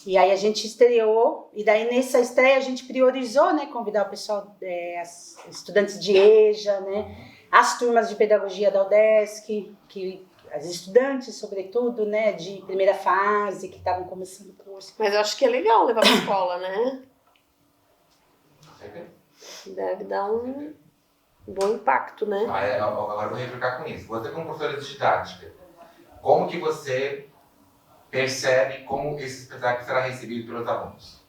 E aí a gente estreou, e daí nessa estreia a gente priorizou, né, convidar o pessoal, estudantes de EJA, né, as turmas de pedagogia da UDESC, que as estudantes, sobretudo, né, de primeira fase, que estavam começando o curso. Mas eu acho que é legal levar para a escola, né? Deve dar um bom impacto, né? Agora eu vou replicar com isso. Você como professora de didática, como que você percebe como esse espetáculo será recebido pelos alunos?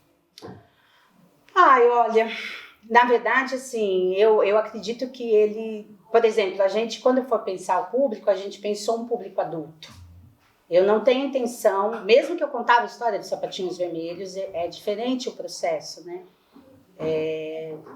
Olha, na verdade, assim, eu acredito que ele... Por exemplo, a gente, quando for pensar o público, a gente pensou um público adulto. Eu não tenho intenção, mesmo que eu contava a história dos Sapatinhos Vermelhos, é diferente o processo, né?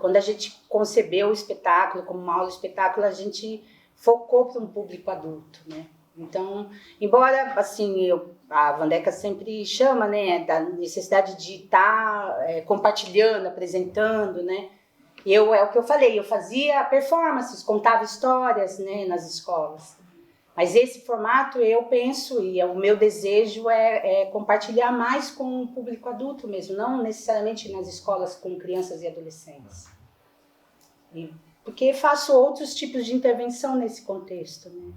Quando a gente concebeu o espetáculo como uma aula espetáculo, a gente focou para um público adulto, né? Então, embora, assim, a Vandeca sempre chama, né, da necessidade de estar compartilhando, apresentando, né? É o que eu falei, eu fazia performances, contava histórias, né, nas escolas. Mas esse formato, eu penso, e o meu desejo é compartilhar mais com o público adulto mesmo, não necessariamente nas escolas com crianças e adolescentes. Porque faço outros tipos de intervenção nesse contexto, né?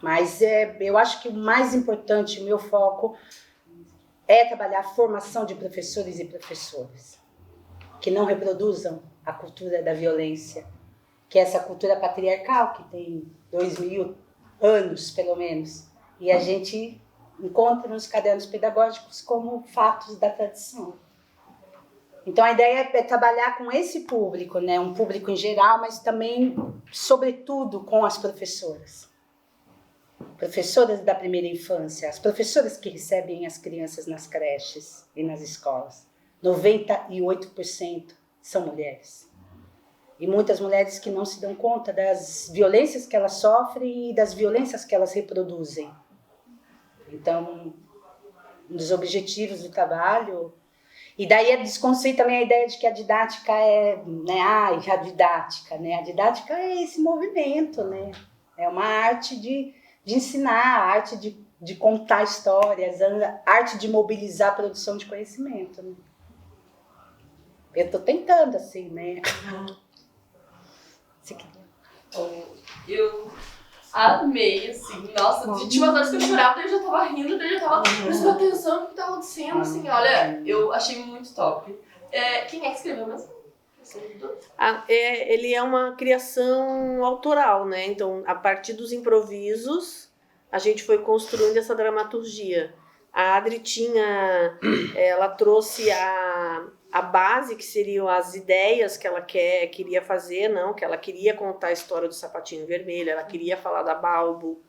Mas eu acho que o mais importante, o meu foco, é trabalhar a formação de professores e professoras que não reproduzam a cultura da violência, que é essa cultura patriarcal que tem 2000 anos, pelo menos, e a gente encontra nos cadernos pedagógicos como fatos da tradição. Então a ideia é trabalhar com esse público, né? Um público em geral, mas também, sobretudo, com as professoras. Professoras da primeira infância, as professoras que recebem as crianças nas creches e nas escolas. 98% são mulheres. E muitas mulheres que não se dão conta das violências que elas sofrem e das violências que elas reproduzem. Então, um dos objetivos do trabalho... E daí desconstruir também a ideia de que a didática né, a didática, né? A didática é esse movimento, né? É uma arte de ensinar, a arte de contar histórias, a arte de mobilizar a produção de conhecimento, né? Eu estou tentando, assim, né? Eu amei, assim, nossa, tinha umas horas que eu chorava, daí eu já tava rindo, daí eu já tava prestando atenção no que tava acontecendo, assim, olha, eu achei muito top. Quem é que escreveu mesmo? Ele é uma criação autoral, né? Então, a partir dos improvisos, a gente foi construindo essa dramaturgia. A Adri ela trouxe a base, que seriam as ideias que ela queria fazer, não, que ela queria contar a história do Sapatinho Vermelho, ela queria falar da Balbo,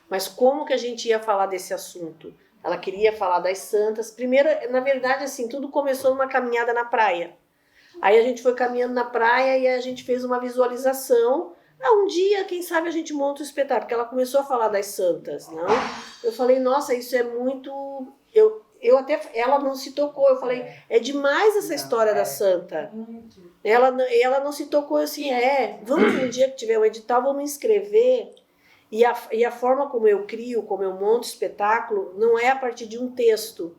mas como que a gente ia falar desse assunto? Ela queria falar das santas. Primeiro, na verdade, assim, tudo começou numa caminhada na praia. Aí a gente foi caminhando na praia e a gente fez uma visualização. Um dia, quem sabe, a gente monta um espetáculo, porque ela começou a falar das santas, não? Eu falei, nossa, isso é muito... Ela não se tocou, eu falei, é demais essa história da santa. Ela não se tocou assim, vamos um dia que tiver um edital, vamos inscrever. E a forma como eu crio, como eu monto o espetáculo, não é a partir de um texto.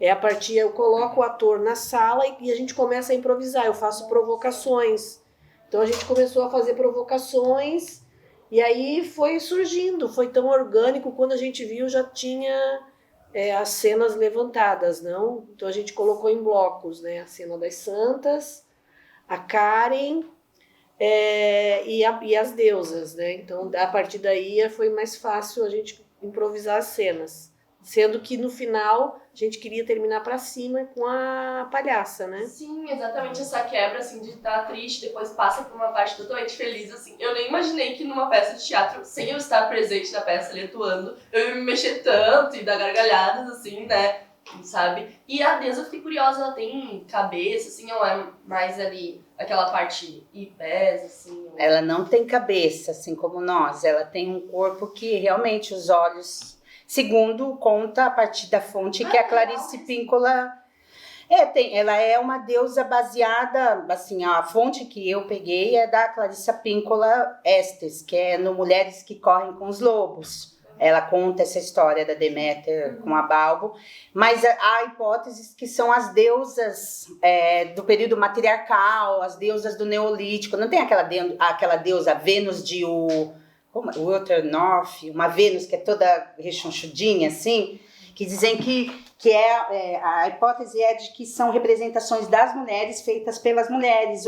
É a partir, eu coloco o ator na sala e a gente começa a improvisar, eu faço provocações. Então a gente começou a fazer provocações e aí foi surgindo, foi tão orgânico, quando a gente viu já tinha as cenas levantadas, não? Então a gente colocou em blocos, né? A cena das santas, a Karen e as deusas, né? Então a partir daí foi mais fácil a gente improvisar as cenas. Sendo que no final a gente queria terminar pra cima com a palhaça, né? Sim, exatamente essa quebra, assim, de estar triste, depois passa por uma parte totalmente feliz, assim. Eu nem imaginei que numa peça de teatro, sem eu estar presente na peça ali atuando, eu ia me mexer tanto e dar gargalhadas, assim, né? Sabe? E a deusa, eu fiquei curiosa, ela tem cabeça, assim, ou é mais ali aquela parte e pés, assim? Ou... Ela não tem cabeça, assim como nós. Ela tem um corpo que realmente os olhos... Segundo conta a partir da fonte que a Clarice Píncola ela é uma deusa baseada, assim, a fonte que eu peguei é da Clarissa Píncola Estes, que é no Mulheres que Correm com os Lobos, Ela conta essa história da Deméter com a Balbo, mas há hipóteses que são as deusas do período matriarcal, as deusas do Neolítico. Não tem aquela deusa Vênus de Walter North, uma Vênus que é toda rechonchudinha, assim, que dizem que a hipótese é de que são representações das mulheres feitas pelas mulheres,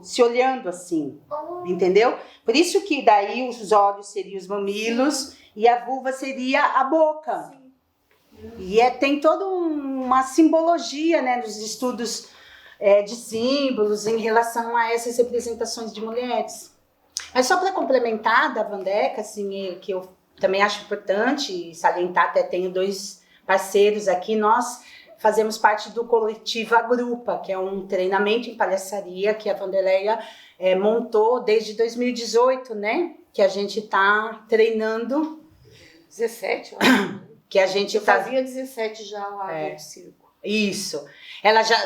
se olhando assim, entendeu? Por isso que daí os olhos seriam os mamilos e a vulva seria a boca. E tem toda uma simbologia, né, nos estudos de símbolos em relação a essas representações de mulheres. Mas só para complementar da Vandeca, assim, que eu também acho importante salientar, até tenho 2 parceiros aqui, nós fazemos parte do coletivo Agrupa, que é um treinamento em palhaçaria que a Vanderleia montou desde 2018, né? Que a gente está treinando. 17, que a gente fazia 17 já lá no circo. Isso. Ela já...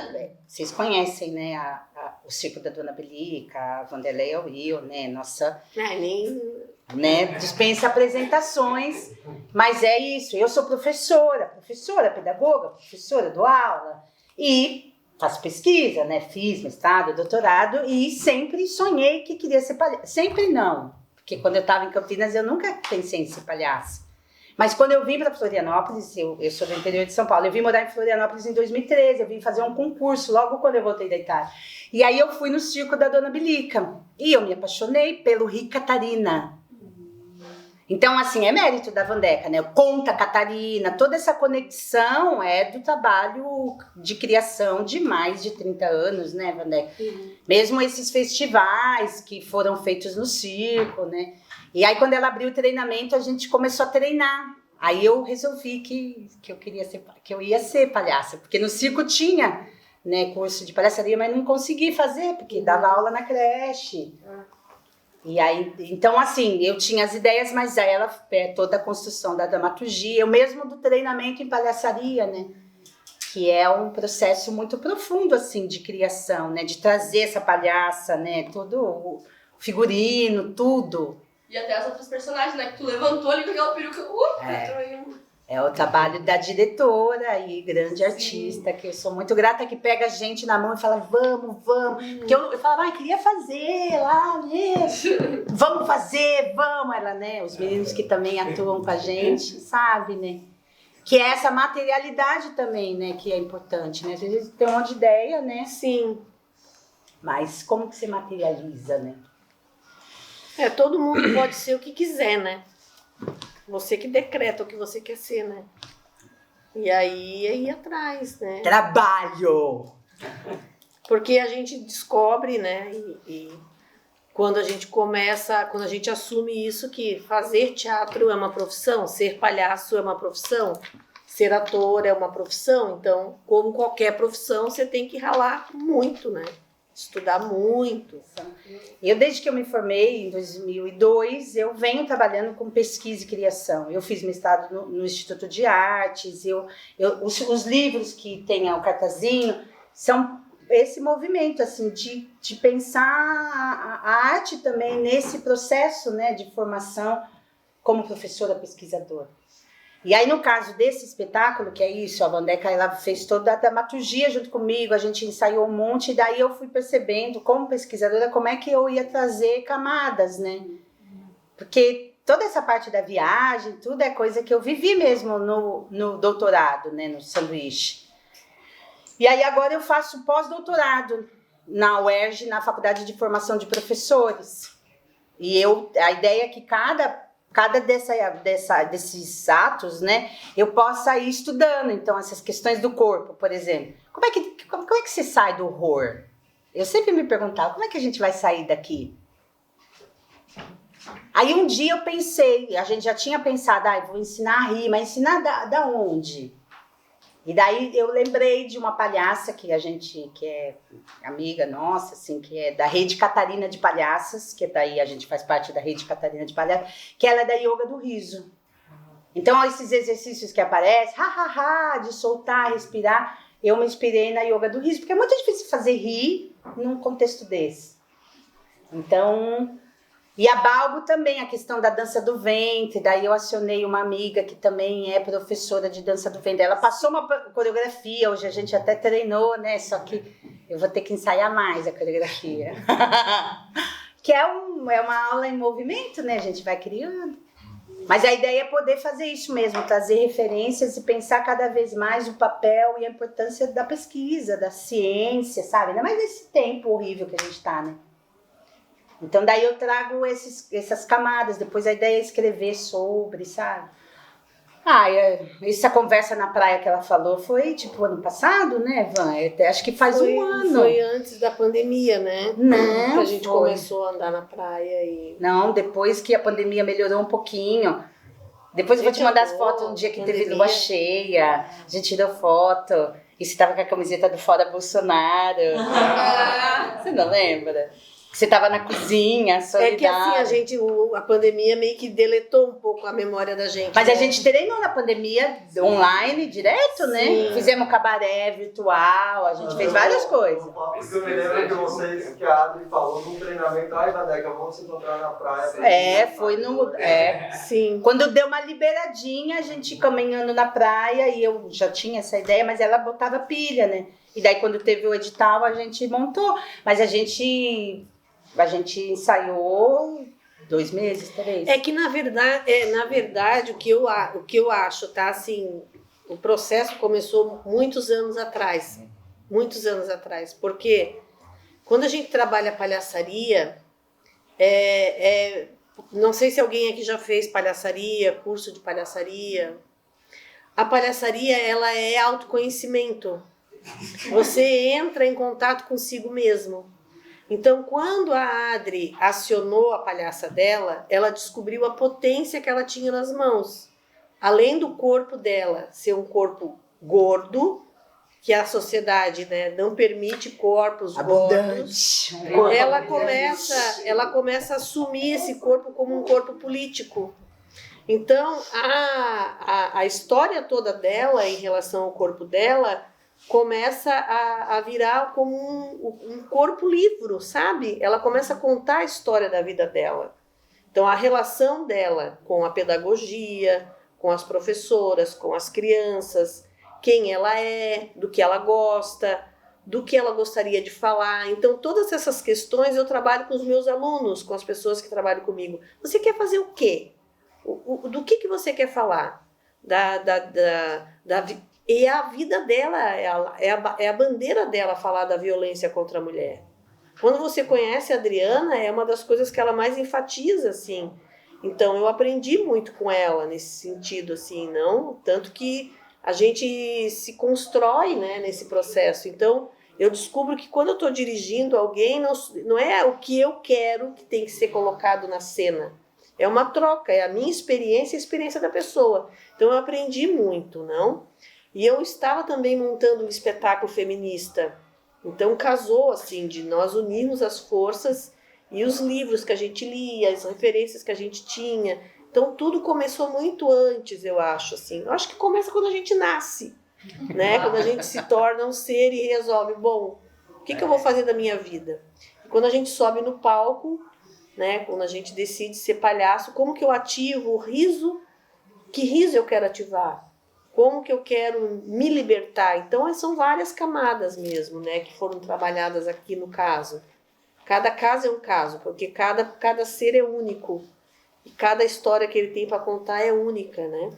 Vocês conhecem, né? O circo da Dona Belica, a Vanderleia Will, né? Nossa... Né? Dispensa apresentações, mas é isso. Eu sou professora, pedagoga, professora, dou aula e faço pesquisa, né? Fiz mestrado, doutorado e sempre sonhei que queria ser palhaça. Sempre não, porque quando eu estava em Campinas eu nunca pensei em ser palhaça. Mas quando eu vim para Florianópolis, eu sou do interior de São Paulo, eu vim morar em Florianópolis em 2013, eu vim fazer um concurso logo quando eu voltei da Itália. E aí eu fui no circo da Dona Belica e eu me apaixonei pelo Ri Catarina. Então, assim, é mérito da Vandeca, né? Conta Catarina, toda essa conexão é do trabalho de criação de mais de 30 anos, né, Vandeca? Mesmo esses festivais que foram feitos no circo, né? E aí, quando ela abriu o treinamento, a gente começou a treinar. Aí eu resolvi que eu ia ser palhaça, porque no circo tinha, né, curso de palhaçaria, mas não consegui fazer, porque dava aula na creche. E aí, então, assim, eu tinha as ideias, mas ela toda a construção da dramaturgia, eu mesmo do treinamento em palhaçaria, né? Que é um processo muito profundo, assim, de criação, né? De trazer essa palhaça, né? Todo o figurino, tudo. E até as outras personagens, né? Que tu levantou ali com aquela peruca. É o trabalho da diretora e grande artista, que eu sou muito grata, que pega a gente na mão e fala, vamos. Porque eu falava, queria fazer lá, né? Vamos fazer, vamos. Ela, né? Os meninos que também atuam com a gente, sabe, né? Que é essa materialidade também, né? Que é importante, né? Às vezes tem um monte de ideia, né? Sim. Mas como que se materializa, né? Todo mundo pode ser o que quiser, né? Você que decreta o que você quer ser, né? E aí é ir atrás, né? Trabalho! Porque a gente descobre, né? E quando a gente quando a gente assume isso, que fazer teatro é uma profissão, ser palhaço é uma profissão, ser ator é uma profissão. Então, como qualquer profissão, você tem que ralar muito, né? Estudar muito. Eu, desde que eu me formei, em 2002, eu venho trabalhando com pesquisa e criação. Eu fiz mestrado no Instituto de Artes, os livros que tem o cartazinho são esse movimento, assim, de pensar a arte também nesse processo, né, de formação como professora pesquisadora. E aí, no caso desse espetáculo, que é isso, a Vandeca, ela fez toda a dramaturgia junto comigo, a gente ensaiou um monte, e daí eu fui percebendo, como pesquisadora, como é que eu ia trazer camadas, né? Porque toda essa parte da viagem, tudo é coisa que eu vivi mesmo no doutorado, né, no sanduíche. E aí, agora eu faço pós-doutorado na UERJ, na Faculdade de Formação de Professores. E a ideia é que cada desses atos, né, eu possa ir estudando. Então, essas questões do corpo, por exemplo. Como é que você sai do horror? Eu sempre me perguntava, como é que a gente vai sair daqui? Aí um dia eu pensei, a gente já tinha pensado, vou ensinar a rir, mas ensinar da onde? E daí eu lembrei de uma palhaça que é amiga nossa, assim, que é da Rede Catarina de Palhaças, que daí a gente faz parte da Rede Catarina de Palhaças, que ela é da yoga do riso. Então, esses exercícios que aparecem, de soltar, respirar, eu me inspirei na yoga do riso, porque é muito difícil fazer rir num contexto desse. Então, E a Balbo também, a questão da dança do ventre, daí eu acionei uma amiga que também é professora de dança do ventre. Ela passou uma coreografia, hoje a gente até treinou, né? Só que eu vou ter que ensaiar mais a coreografia. Que é uma aula em movimento, né? A gente vai criando. Mas a ideia é poder fazer isso mesmo, trazer referências e pensar cada vez mais o papel e a importância da pesquisa, da ciência, sabe? Ainda mais nesse tempo horrível que a gente está, né? Então daí eu trago essas camadas, depois a ideia é escrever sobre, sabe? Essa conversa na praia que ela falou foi tipo ano passado, né, Van? Acho que faz um ano. Foi antes da pandemia, né? Não, que a gente começou a andar na praia e... Não, depois que a pandemia melhorou um pouquinho. Depois eu vou te mandar as fotos um dia que teve lua cheia, a gente tirou foto. E você tava com a camiseta do Fora Bolsonaro. Você não lembra? Você tava na cozinha, solidária. É que assim, a pandemia meio que deletou um pouco a memória da gente. Mas né? a gente treinou na pandemia online, direto, né? Sim. Fizemos cabaré virtual, a gente fez várias coisas. Isso eu me lembro de vocês, que a Adri falou num treinamento, Vadeca, vamos se encontrar na praia. Foi no... Sim. Quando deu uma liberadinha, a gente caminhando na praia, e eu já tinha essa ideia, mas ela botava pilha, né? E daí quando teve o edital, a gente montou. Mas a gente ensaiou 2 meses, 3. É que na verdade o que eu acho, tá? Assim, o processo começou muitos anos atrás. Porque quando a gente trabalha palhaçaria, não sei se alguém aqui já fez palhaçaria, curso de palhaçaria. A palhaçaria, ela é autoconhecimento. Você entra em contato consigo mesmo. Então, quando a Adri acionou a palhaça dela, ela descobriu a potência que ela tinha nas mãos. Além do corpo dela ser um corpo gordo, que a sociedade, né, não permite corpos gordos, ela começa a assumir esse corpo como um corpo político. Então, a história toda dela, em relação ao corpo dela, começa a virar como um corpo livro, sabe? Ela começa a contar a história da vida dela. Então, a relação dela com a pedagogia, com as professoras, com as crianças, quem ela é, do que ela gosta, do que ela gostaria de falar. Então, todas essas questões eu trabalho com os meus alunos, com as pessoas que trabalham comigo. Você quer fazer o quê? Do que você quer falar? E a vida dela, é a bandeira dela falar da violência contra a mulher. Quando você conhece a Adriana, é uma das coisas que ela mais enfatiza, assim. Então, eu aprendi muito com ela nesse sentido, assim, não? Tanto que a gente se constrói, né, nesse processo. Então, eu descubro que quando eu estou dirigindo alguém, não é o que eu quero que tem que ser colocado na cena. É uma troca, é a minha experiência e a experiência da pessoa. Então, eu aprendi muito, não? E eu estava também montando um espetáculo feminista. Então casou assim, de nós unirmos as forças e os livros que a gente lia, as referências que a gente tinha. Então tudo começou muito antes, eu acho. Assim. Eu acho que começa quando a gente nasce, né? Quando a gente se torna um ser e resolve, bom, o que eu vou fazer da minha vida? E quando a gente sobe no palco, né? Quando a gente decide ser palhaço, como que eu ativo o riso? Que riso eu quero ativar? Como que eu quero me libertar? Então, são várias camadas mesmo, né, que foram trabalhadas aqui no caso. Cada caso é um caso, porque cada ser é único. E cada história que ele tem para contar é única, né?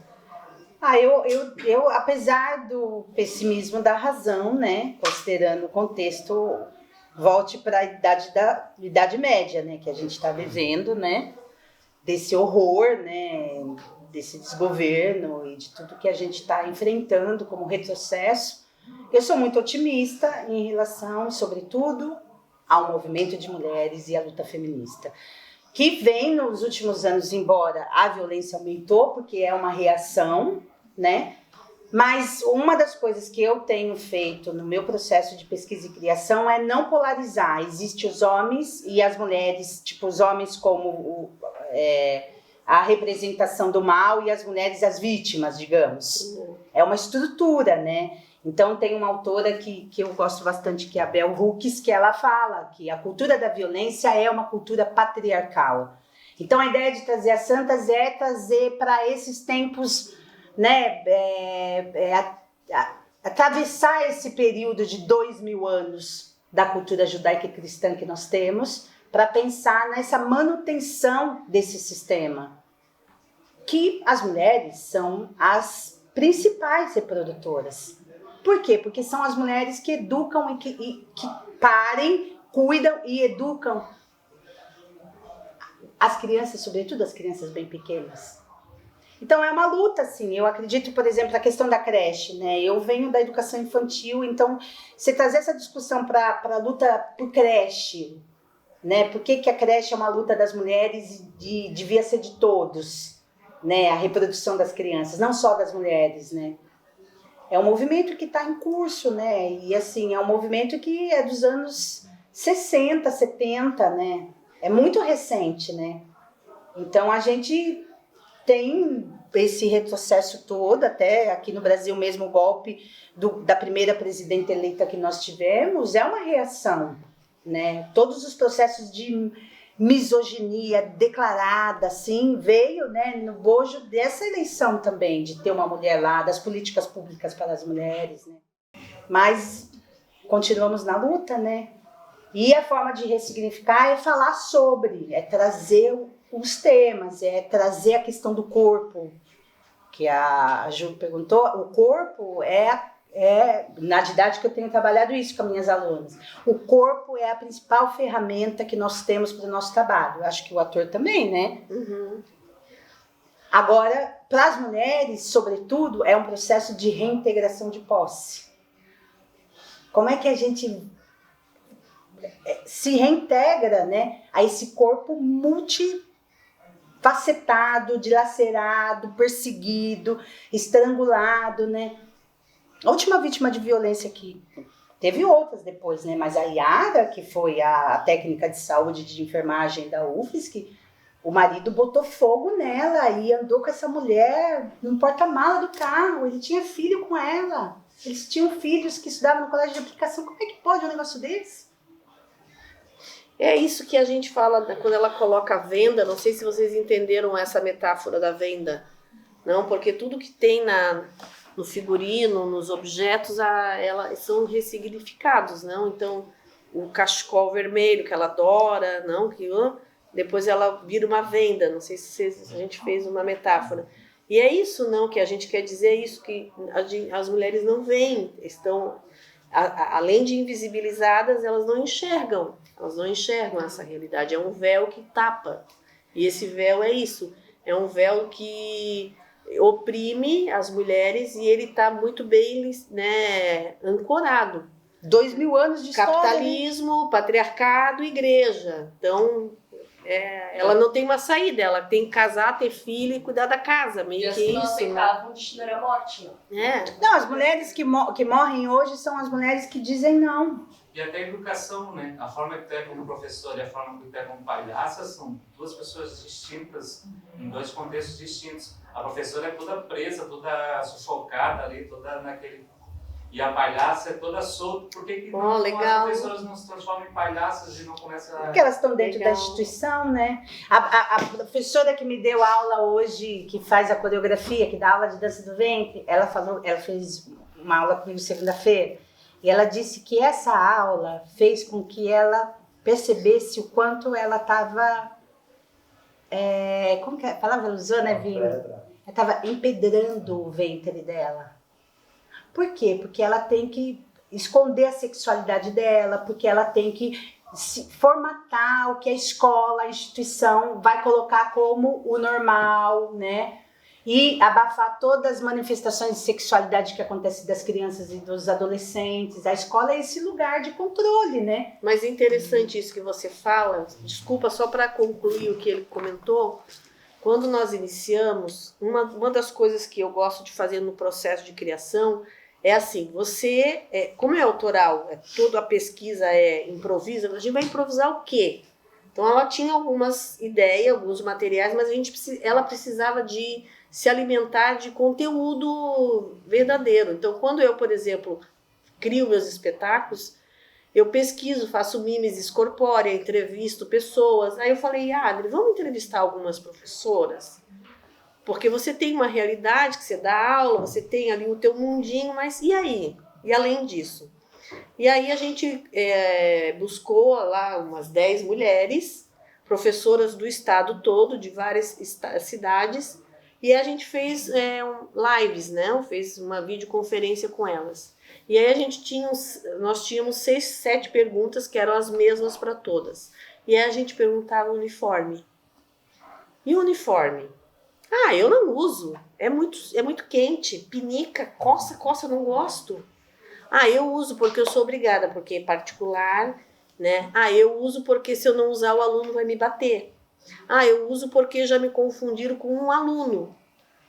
Eu, apesar do pessimismo da razão, né, considerando o contexto, volte para a idade média, né, que a gente está vivendo, né, desse horror, né, desse desgoverno e de tudo que a gente está enfrentando como retrocesso. Eu sou muito otimista em relação, sobretudo, ao movimento de mulheres e à luta feminista, que vem nos últimos anos, embora a violência aumentou, porque é uma reação, né? Mas uma das coisas que eu tenho feito no meu processo de pesquisa e criação é não polarizar. Existem os homens e as mulheres, tipo, os homens como a representação do mal e as mulheres as vítimas, digamos. É uma estrutura, né? Então tem uma autora que eu gosto bastante, que é a Bell Hooks, que ela fala que a cultura da violência é uma cultura patriarcal. Então, a ideia de trazer as santas é trazer para esses tempos, né, atravessar esse período de 2000 anos da cultura judaica e cristã que nós temos, para pensar nessa manutenção desse sistema, que as mulheres são as principais reprodutoras. Por quê? Porque são as mulheres que educam e que parem, cuidam e educam as crianças, sobretudo as crianças bem pequenas. Então é uma luta, assim. Eu acredito, por exemplo, a questão da creche, né? Eu venho da educação infantil, então você trazer essa discussão para a luta por creche, né? Por que a creche é uma luta das mulheres e devia ser de todos, né? A reprodução das crianças, não só das mulheres, né? É um movimento que está em curso, né? E assim, é um movimento que é dos anos 60, 70, né? É muito recente, né? Então a gente tem esse retrocesso todo, até aqui no Brasil mesmo o golpe da primeira presidenta eleita que nós tivemos é uma reação, né? Todos os processos de misoginia declarada, assim, veio, né, no bojo dessa eleição também, de ter uma mulher lá, das políticas públicas para as mulheres, né? Mas continuamos na luta, né? E a forma de ressignificar é falar sobre, é trazer os temas, é trazer a questão do corpo, que a Ju perguntou. O corpo na didática eu tenho trabalhado isso com as minhas alunas. O corpo é a principal ferramenta que nós temos para o nosso trabalho. Eu acho que o ator também, né? Uhum. Agora, para as mulheres, sobretudo, é um processo de reintegração de posse. Como é que a gente se reintegra, né, a esse corpo multifacetado, dilacerado, perseguido, estrangulado, né? A última vítima de violência aqui, teve outras depois, né? Mas a Yara, que foi a técnica de saúde de enfermagem da UFSC, o marido botou fogo nela e andou com essa mulher no porta-mala do carro. Ele tinha filho com ela. Eles tinham filhos que estudavam no colégio de aplicação. Como é que pode um negócio desse? É isso que a gente fala quando ela coloca a venda. Não sei se vocês entenderam essa metáfora da venda. Não, porque tudo que tem no figurino, nos objetos, elas são ressignificados, não? Então, o cachecol vermelho que ela adora, não? Depois ela vira uma venda. Não sei se a gente fez uma metáfora. E é isso, não? Que a gente quer dizer, é isso que as mulheres não veem, estão, além de invisibilizadas, elas não enxergam essa realidade. É um véu que tapa. E esse véu é isso. É um véu que oprime as mulheres e ele está muito bem, né, ancorado. 2000 anos de história. Capitalismo, patriarcado, igreja. Então, ela não tem uma saída. Ela tem que casar, ter filho e cuidar da casa. Meio e que assim, não isso. aceitavam, o destino era a morte. Né? Não, as mulheres que morrem hoje são as mulheres que dizem não. E até a educação, né? A forma que tu é como professor e a forma que tu é como palhaça são duas pessoas distintas, em dois contextos distintos. A professora é toda presa, toda sufocada ali, toda naquele... E a palhaça é toda solta. Por que as professoras não se transformam em palhaças e não começam a... Porque elas estão dentro da instituição, né? A professora que me deu aula hoje, que faz a coreografia, que dá aula de dança do ventre, ela fez uma aula comigo segunda-feira, e ela disse que essa aula fez com que ela percebesse o quanto ela estava... como que é a palavra ela usou, né, Vinho? Ela estava empedrando o ventre dela. Por quê? Porque ela tem que esconder a sexualidade dela, porque ela tem que formatar o que a escola, a instituição vai colocar como o normal, né? E abafar todas as manifestações de sexualidade que acontecem das crianças e dos adolescentes. A escola é esse lugar de controle, né? Mas é interessante isso que você fala. Desculpa, só para concluir o que ele comentou. Quando nós iniciamos, uma das coisas que eu gosto de fazer no processo de criação é assim, como é autoral, toda a pesquisa é improvisa, a gente vai improvisar o quê? Então ela tinha algumas ideias, alguns materiais, mas ela precisava de se alimentar de conteúdo verdadeiro. Então quando eu, por exemplo, crio meus espetáculos, eu pesquiso, faço mimesis corpórea, entrevisto pessoas. Aí eu falei, Adri, vamos entrevistar algumas professoras? Porque você tem uma realidade que você dá aula, você tem ali o teu mundinho, mas e aí? E além disso? E aí a gente buscou lá umas 10 mulheres, professoras do estado todo, de várias cidades, e a gente fez lives, né? Fez uma videoconferência com elas. E aí nós tínhamos 6, 7 perguntas que eram as mesmas para todas. E aí a gente perguntava o uniforme. E o uniforme? Ah, eu não uso. É muito quente. Pinica, coça, não gosto. Ah, eu uso porque eu sou obrigada, porque é particular, né? Ah, eu uso porque se eu não usar o aluno vai me bater. Ah, eu uso porque já me confundiram com um aluno.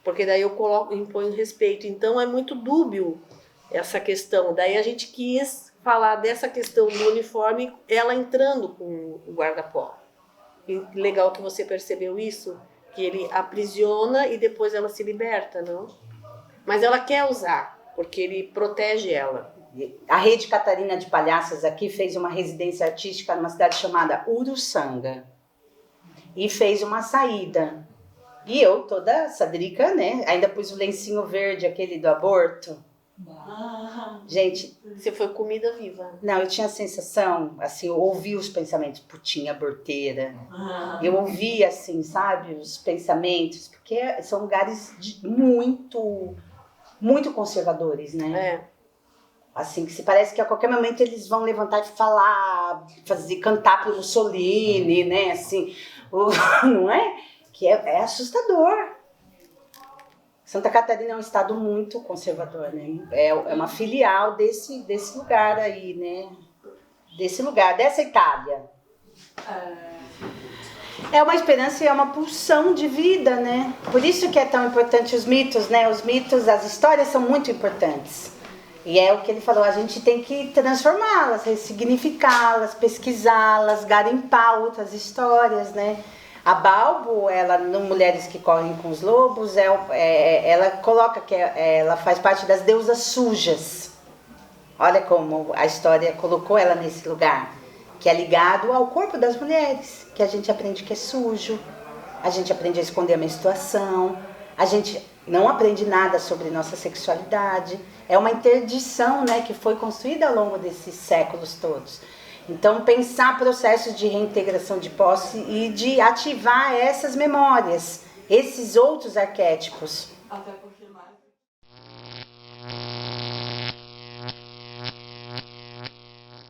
Porque daí eu imponho respeito. Então é muito dúbio essa questão. Daí a gente quis falar dessa questão do uniforme, ela entrando com o guarda-pó. E legal que você percebeu isso, que ele aprisiona e depois ela se liberta, não? Mas ela quer usar, porque ele protege ela. A Rede Catarina de Palhaças aqui fez uma residência artística numa cidade chamada Uruçanga. E fez uma saída. E eu, toda sadrica, né? Ainda pus o lencinho verde, aquele do aborto. Gente, você foi comida viva. Não, eu tinha a sensação, assim, eu ouvi os pensamentos, putinha aborteira. Eu ouvi, assim, sabe, os pensamentos, porque são lugares muito, muito conservadores, né? Assim, que se parece que a qualquer momento eles vão levantar e falar, cantar pro Mussolini, né? Assim, não é? Que é assustador. Santa Catarina é um estado muito conservador, né? É uma filial desse lugar aí, né? Desse lugar, dessa Itália. É uma esperança e é uma pulsão de vida, né? Por isso que é tão importante os mitos, né? Os mitos, as histórias são muito importantes. E é o que ele falou, a gente tem que transformá-las, ressignificá-las, pesquisá-las, garimpar outras histórias, né? A Balbo, ela no Mulheres que Correm com os Lobos, ela coloca que ela faz parte das deusas sujas. Olha como a história colocou ela nesse lugar, que é ligado ao corpo das mulheres, que a gente aprende que é sujo, a gente aprende a esconder a menstruação, a gente não aprende nada sobre nossa sexualidade. É uma interdição, né, que foi construída ao longo desses séculos todos. Então, pensar processos de reintegração de posse e de ativar essas memórias, esses outros arquétipos. Até porque